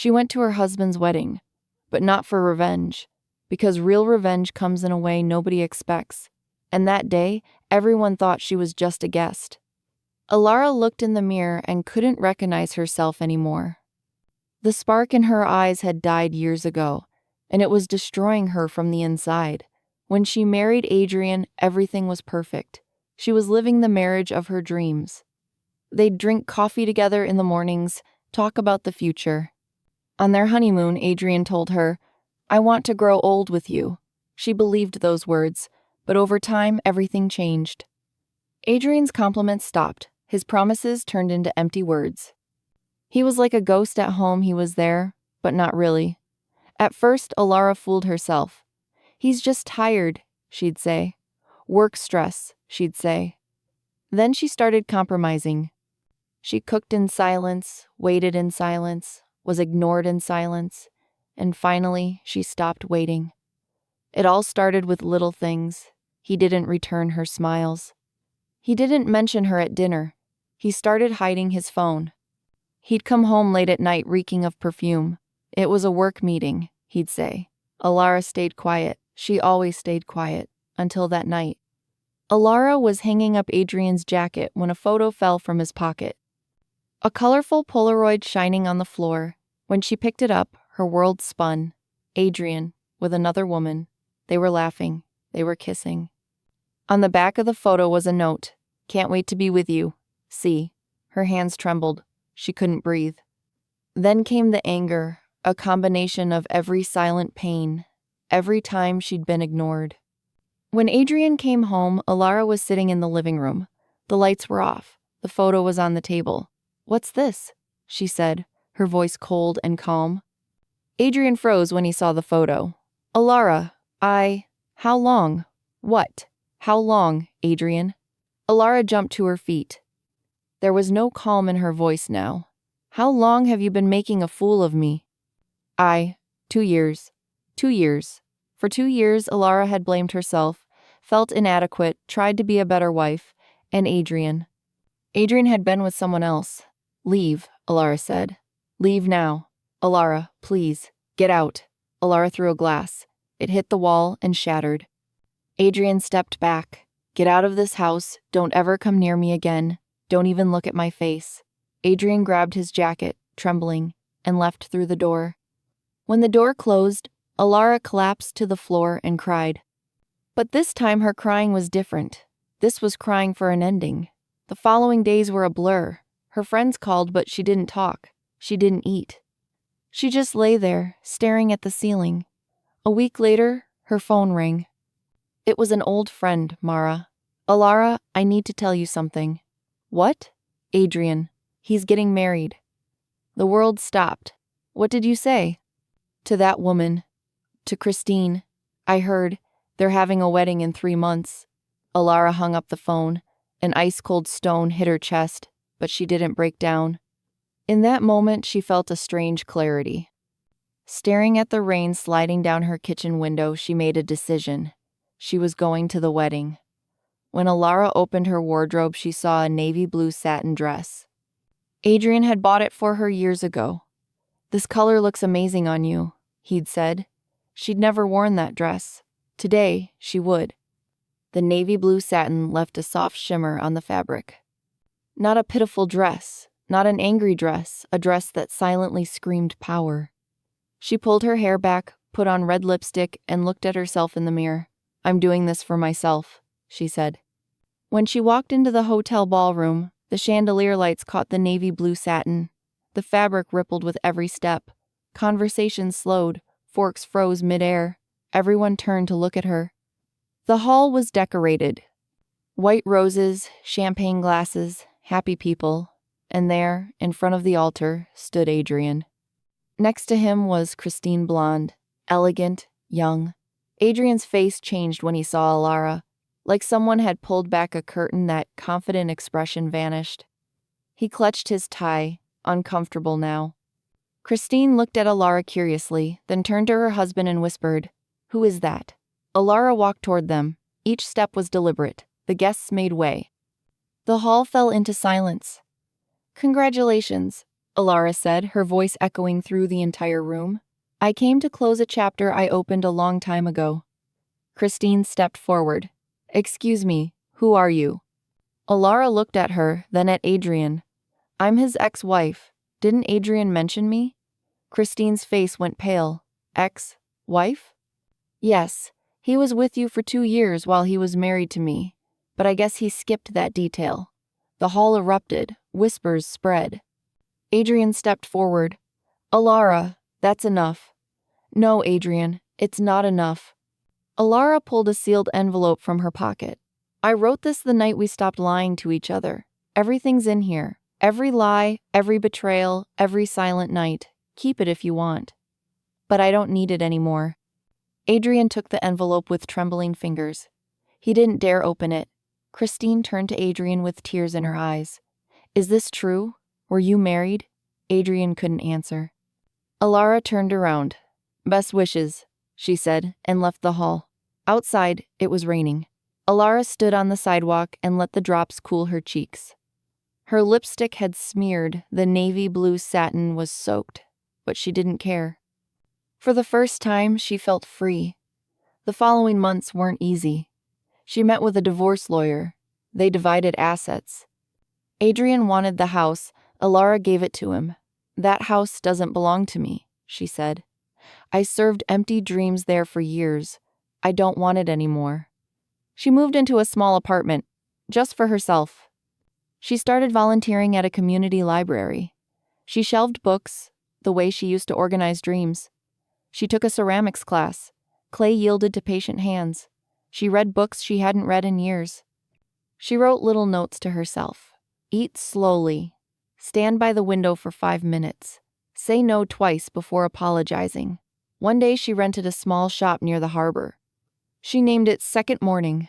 She went to her husband's wedding, but not for revenge, because real revenge comes in a way nobody expects. And that day, everyone thought she was just a guest. Elara looked in the mirror and couldn't recognize herself anymore. The spark in her eyes had died years ago, and it was destroying her from the inside. When she married Adrian, everything was perfect. She was living the marriage of her dreams. They'd drink coffee together in the mornings, talk about the future. On their honeymoon, Adrian told her, "I want to grow old with you." She believed those words, but over time, everything changed. Adrian's compliments stopped. His promises turned into empty words. He was like a ghost at home. He was there, but not really. At first, Elara fooled herself. "He's just tired," she'd say. "Work stress," she'd say. Then she started compromising. She cooked in silence, waited in silence, was ignored in silence, and finally, she stopped waiting. It all started with little things. He didn't return her smiles. He didn't mention her at dinner. He started hiding his phone. He'd come home late at night reeking of perfume. "It was a work meeting," he'd say. Elara stayed quiet. She always stayed quiet, until that night. Elara was hanging up Adrian's jacket when a photo fell from his pocket. A colorful Polaroid shining on the floor. When she picked it up, her world spun. Adrian, with another woman. They were laughing. They were kissing. On the back of the photo was a note. "Can't wait to be with you. See." Her hands trembled. She couldn't breathe. Then came the anger, a combination of every silent pain, every time she'd been ignored. When Adrian came home, Elara was sitting in the living room. The lights were off. The photo was on the table. "What's this?" she said, her voice cold and calm. Adrian froze when he saw the photo. "Elara, how long?" "What? How long, Adrian?" Elara jumped to her feet. There was no calm in her voice now. "How long have you been making a fool of me?" 2 years. 2 years. For 2 years, Elara had blamed herself, felt inadequate, tried to be a better wife, and Adrian. Adrian had been with someone else. "Leave," Elara said. "Leave now. Elara, please, get out." Elara threw a glass. It hit the wall and shattered. Adrian stepped back. "Get out of this house. Don't ever come near me again. Don't even look at my face." Adrian grabbed his jacket, trembling, and left through the door. When the door closed, Elara collapsed to the floor and cried. But this time her crying was different. This was crying for an ending. The following days were a blur. Her friends called, but she didn't talk. She didn't eat. She just lay there, staring at the ceiling. A week later, her phone rang. It was an old friend, Mara. "Elara, I need to tell you something." "What?" "Adrian. He's getting married." The world stopped. "What did you say?" "To that woman. To Christine. I heard. They're having a wedding in 3 months." Elara hung up the phone. An ice-cold stone hit her chest, but she didn't break down. In that moment, she felt a strange clarity. Staring at the rain sliding down her kitchen window, she made a decision. She was going to the wedding. When Elara opened her wardrobe, she saw a navy blue satin dress. Adrian had bought it for her years ago. "This color looks amazing on you," he'd said. She'd never worn that dress. Today, she would. The navy blue satin left a soft shimmer on the fabric. Not a pitiful dress, not an angry dress, a dress that silently screamed power. She pulled her hair back, put on red lipstick, and looked at herself in the mirror. "I'm doing this for myself," she said. When she walked into the hotel ballroom, the chandelier lights caught the navy blue satin. The fabric rippled with every step. Conversation slowed. Forks froze midair. Everyone turned to look at her. The hall was decorated. White roses, champagne glasses, happy people. And there, in front of the altar, stood Adrian. Next to him was Christine Blonde, elegant, young. Adrian's face changed when he saw Elara. Like someone had pulled back a curtain, that confident expression vanished. He clutched his tie, uncomfortable now. Christine looked at Elara curiously, then turned to her husband and whispered, "Who is that?" Elara walked toward them. Each step was deliberate. The guests made way. The hall fell into silence. "Congratulations," Elara said, her voice echoing through the entire room. I came to close a chapter I opened a long time ago. Christine stepped forward. Excuse me, who are you? Elara looked at her, then at Adrian. I'm his ex-wife. Didn't Adrian mention me? Christine's face went pale. Ex-wife? Yes, he was with you for 2 years while he was married to me. But I guess he skipped that detail. The hall erupted. Whispers spread. Adrian stepped forward. Elara, that's enough. No, Adrian, it's not enough. Elara pulled a sealed envelope from her pocket. I wrote this the night we stopped lying to each other. Everything's in here. Every lie, every betrayal, every silent night. Keep it if you want. But I don't need it anymore. Adrian took the envelope with trembling fingers. He didn't dare open it. Christine turned to Adrian with tears in her eyes. Is this true? Were you married? Adrian couldn't answer. Elara turned around. Best wishes, she said, and left the hall. Outside, it was raining. Elara stood on the sidewalk and let the drops cool her cheeks. Her lipstick had smeared, the navy blue satin was soaked, but she didn't care. For the first time, she felt free. The following months weren't easy. She met with a divorce lawyer. They divided assets. Adrian wanted the house. Elara gave it to him. That house doesn't belong to me, she said. I served empty dreams there for years. I don't want it anymore. She moved into a small apartment, just for herself. She started volunteering at a community library. She shelved books, the way she used to organize dreams. She took a ceramics class. Clay yielded to patient hands. She read books she hadn't read in years. She wrote little notes to herself. Eat slowly. Stand by the window for 5 minutes. Say no twice before apologizing. One day she rented a small shop near the harbor. She named it Second Morning.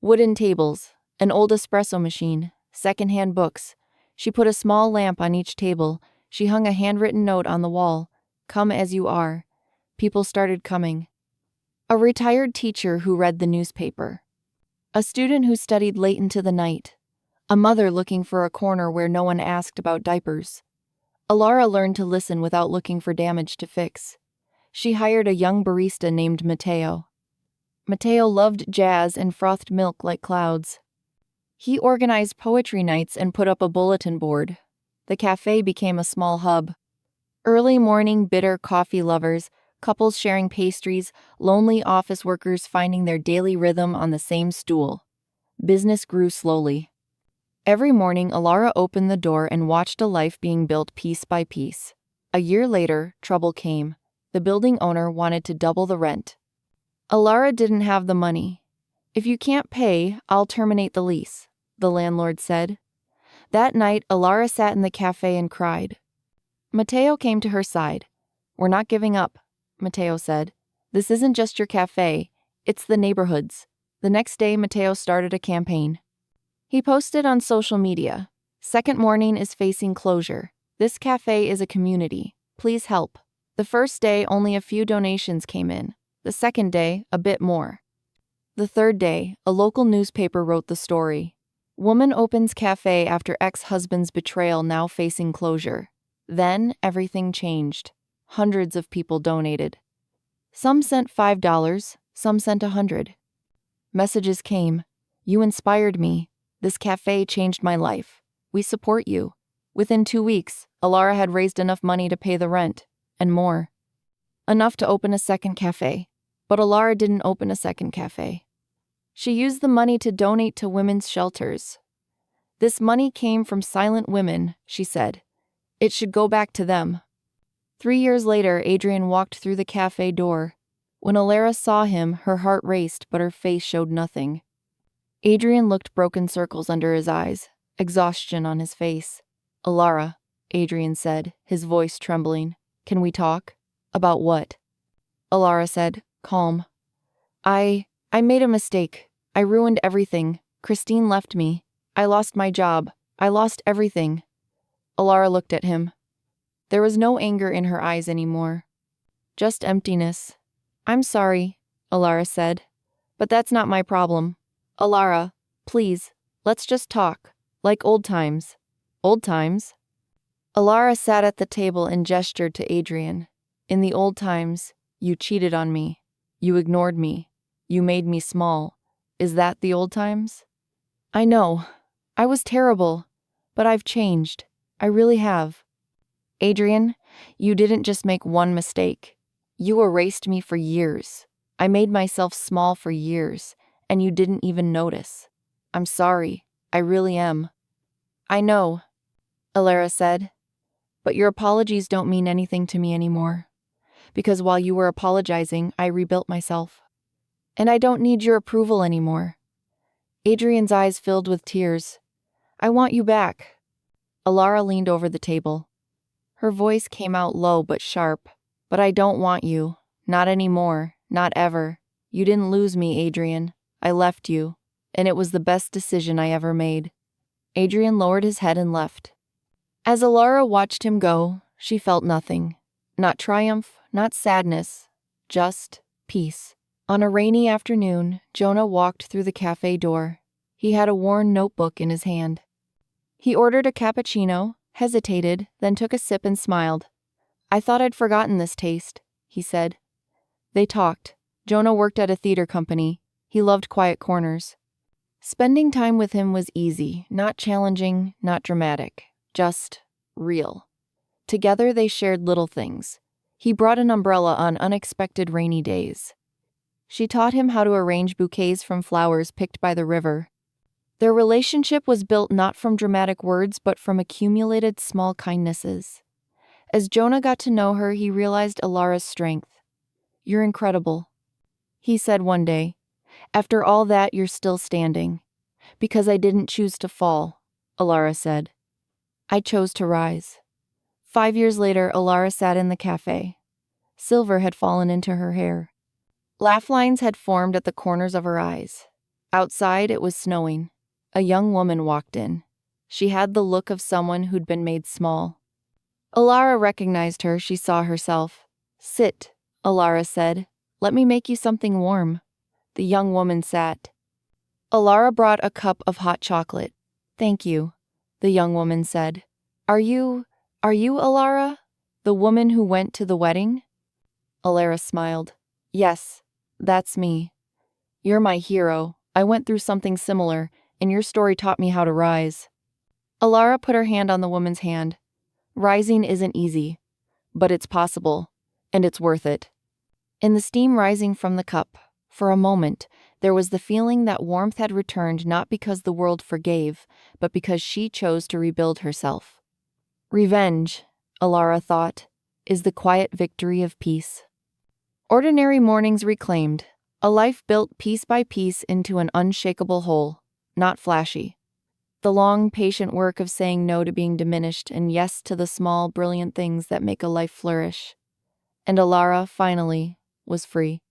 Wooden tables, an old espresso machine, secondhand books. She put a small lamp on each table. She hung a handwritten note on the wall. Come as you are. People started coming. A retired teacher who read the newspaper. A student who studied late into the night. A mother looking for a corner where no one asked about diapers. Elara learned to listen without looking for damage to fix. She hired a young barista named Mateo. Mateo loved jazz and frothed milk like clouds. He organized poetry nights and put up a bulletin board. The cafe became a small hub. Early morning bitter coffee lovers, couples sharing pastries, lonely office workers finding their daily rhythm on the same stool. Business grew slowly. Every morning, Elara opened the door and watched a life being built piece by piece. A year later, trouble came. The building owner wanted to double the rent. Elara didn't have the money. If you can't pay, I'll terminate the lease, the landlord said. That night, Elara sat in the cafe and cried. Mateo came to her side. We're not giving up, Mateo said. This isn't just your cafe, it's the neighborhood's. The next day, Mateo started a campaign. He posted on social media. Second Morning is facing closure. This cafe is a community. Please help. The first day, only a few donations came in. The second day, a bit more. The third day, a local newspaper wrote the story. Woman opens cafe after ex-husband's betrayal, now facing closure. Then, everything changed. Hundreds of people donated. Some sent $5, some sent $100. Messages came. You inspired me. This cafe changed my life. We support you. Within 2 weeks, Elara had raised enough money to pay the rent, and more. Enough to open a second cafe. But Elara didn't open a second cafe. She used the money to donate to women's shelters. This money came from silent women, she said. It should go back to them. 3 years later, Adrian walked through the cafe door. When Elara saw him, her heart raced, but her face showed nothing. Adrian looked broken circles under his eyes, exhaustion on his face. Elara, Adrian said, his voice trembling. Can we talk? About what? Elara said, calm. I made a mistake. I ruined everything. Christine left me. I lost my job. I lost everything. Elara looked at him. There was no anger in her eyes anymore. Just emptiness. I'm sorry, Elara said. But that's not my problem. Elara, please, let's just talk. Like old times. Old times? Elara sat at the table and gestured to Adrian. In the old times, you cheated on me. You ignored me. You made me small. Is that the old times? I know. I was terrible. But I've changed. I really have. Adrian, you didn't just make one mistake. You erased me for years. I made myself small for years, and you didn't even notice. I'm sorry. I really am. I know, Elara said. But your apologies don't mean anything to me anymore. Because while you were apologizing, I rebuilt myself. And I don't need your approval anymore. Adrian's eyes filled with tears. I want you back. Elara leaned over the table. Her voice came out low but sharp. But I don't want you. Not anymore. Not ever. You didn't lose me, Adrian. I left you. And it was the best decision I ever made. Adrian lowered his head and left. As Elara watched him go, she felt nothing. Not triumph, not sadness. Just peace. On a rainy afternoon, Jonah walked through the cafe door. He had a worn notebook in his hand. He ordered a cappuccino, hesitated, then took a sip and smiled. I thought I'd forgotten this taste, he said. They talked. Jonah worked at a theater company. He loved quiet corners. Spending time with him was easy, not challenging, not dramatic, just real. Together they shared little things. He brought an umbrella on unexpected rainy days. She taught him how to arrange bouquets from flowers picked by the river. Their relationship was built not from dramatic words but from accumulated small kindnesses. As Jonah got to know her, he realized Elara's strength. You're incredible, he said one day. After all that, you're still standing. Because I didn't choose to fall, Elara said. I chose to rise. 5 years later, Elara sat in the cafe. Silver had fallen into her hair. Laugh lines had formed at the corners of her eyes. Outside, it was snowing. A young woman walked in. She had the look of someone who'd been made small. Elara recognized her. She saw herself. Sit, Elara said. Let me make you something warm. The young woman sat. Elara brought a cup of hot chocolate. Thank you, the young woman said. Are you Elara? The woman who went to the wedding? Elara smiled. Yes, that's me. You're my hero. I went through something similar, and your story taught me how to rise. Elara put her hand on the woman's hand. Rising isn't easy, but it's possible, and it's worth it. In the steam rising from the cup, for a moment, there was the feeling that warmth had returned not because the world forgave, but because she chose to rebuild herself. Revenge, Elara thought, is the quiet victory of peace. Ordinary mornings reclaimed, a life built piece by piece into an unshakable whole, not flashy. The long, patient work of saying no to being diminished and yes to the small, brilliant things that make a life flourish. And Elara, finally, was free.